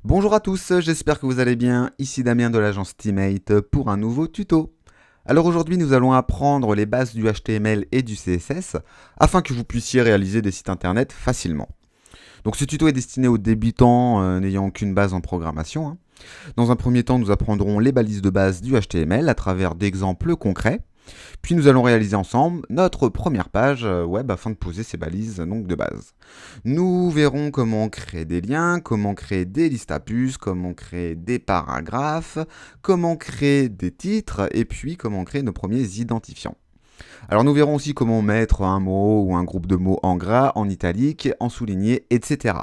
Bonjour à tous, j'espère que vous allez bien. Ici Damien de l'agence Teammate pour un nouveau tuto. Alors aujourd'hui nous allons apprendre les bases du HTML et du CSS afin que vous puissiez réaliser des sites internet facilement. Donc ce tuto est destiné aux débutants n'ayant aucune base en programmation, hein. Dans un premier temps nous apprendrons les balises de base du HTML à travers d'exemples concrets. Puis nous allons réaliser ensemble notre première page web afin de poser ces balises donc, de base. Nous verrons comment créer des liens, comment créer des listes à puces, comment créer des paragraphes, comment créer des titres et puis comment créer nos premiers identifiants. Alors nous verrons aussi comment mettre un mot ou un groupe de mots en gras, en italique, en souligné, etc.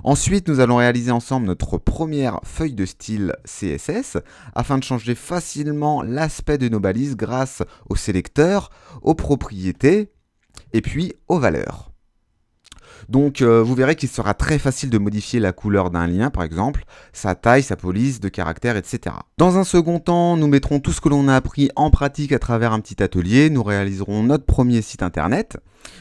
Ensuite, nous allons réaliser ensemble notre première feuille de style CSS afin de changer facilement l'aspect de nos balises grâce aux sélecteurs, aux propriétés et puis aux valeurs. Donc vous verrez qu'il sera très facile de modifier la couleur d'un lien par exemple, sa taille, sa police de caractères, etc. Dans un second temps, nous mettrons tout ce que l'on a appris en pratique à travers un petit atelier, nous réaliserons notre premier site internet,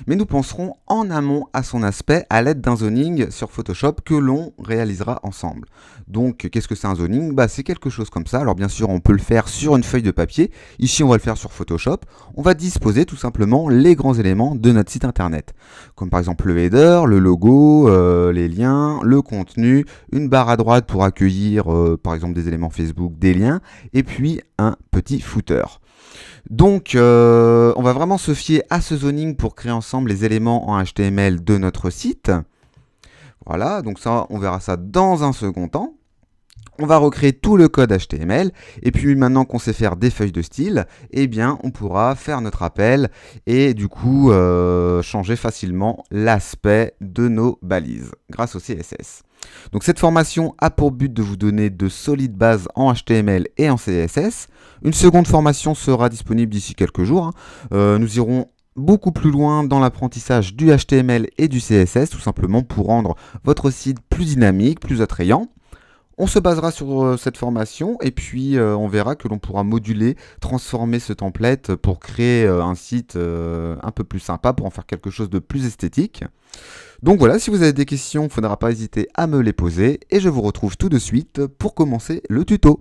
mais nous penserons en amont à son aspect à l'aide d'un zoning sur Photoshop que l'on réalisera ensemble. Donc qu'est-ce que c'est un zoning? C'est quelque chose comme ça. Alors bien sûr on peut le faire sur une feuille de papier, ici on va le faire sur Photoshop. On va disposer tout simplement les grands éléments de notre site internet, comme par exemple le header, le logo, les liens, le contenu, une barre à droite pour accueillir par exemple des éléments Facebook, des liens, et puis un petit footer. Donc, on va vraiment se fier à ce zoning pour créer ensemble les éléments en HTML de notre site. Voilà, donc ça, on verra ça dans un second temps. On va recréer tout le code HTML et puis maintenant qu'on sait faire des feuilles de style, eh bien on pourra faire notre appel et du coup changer facilement l'aspect de nos balises grâce au CSS. Donc cette formation a pour but de vous donner de solides bases en HTML et en CSS. Une seconde formation sera disponible d'ici quelques jours, hein. Nous irons beaucoup plus loin dans l'apprentissage du HTML et du CSS, tout simplement pour rendre votre site plus dynamique, plus attrayant. On se basera sur cette formation et puis on verra que l'on pourra moduler, transformer ce template pour créer un site un peu plus sympa, pour en faire quelque chose de plus esthétique. Donc voilà, si vous avez des questions, il ne faudra pas hésiter à me les poser et je vous retrouve tout de suite pour commencer le tuto.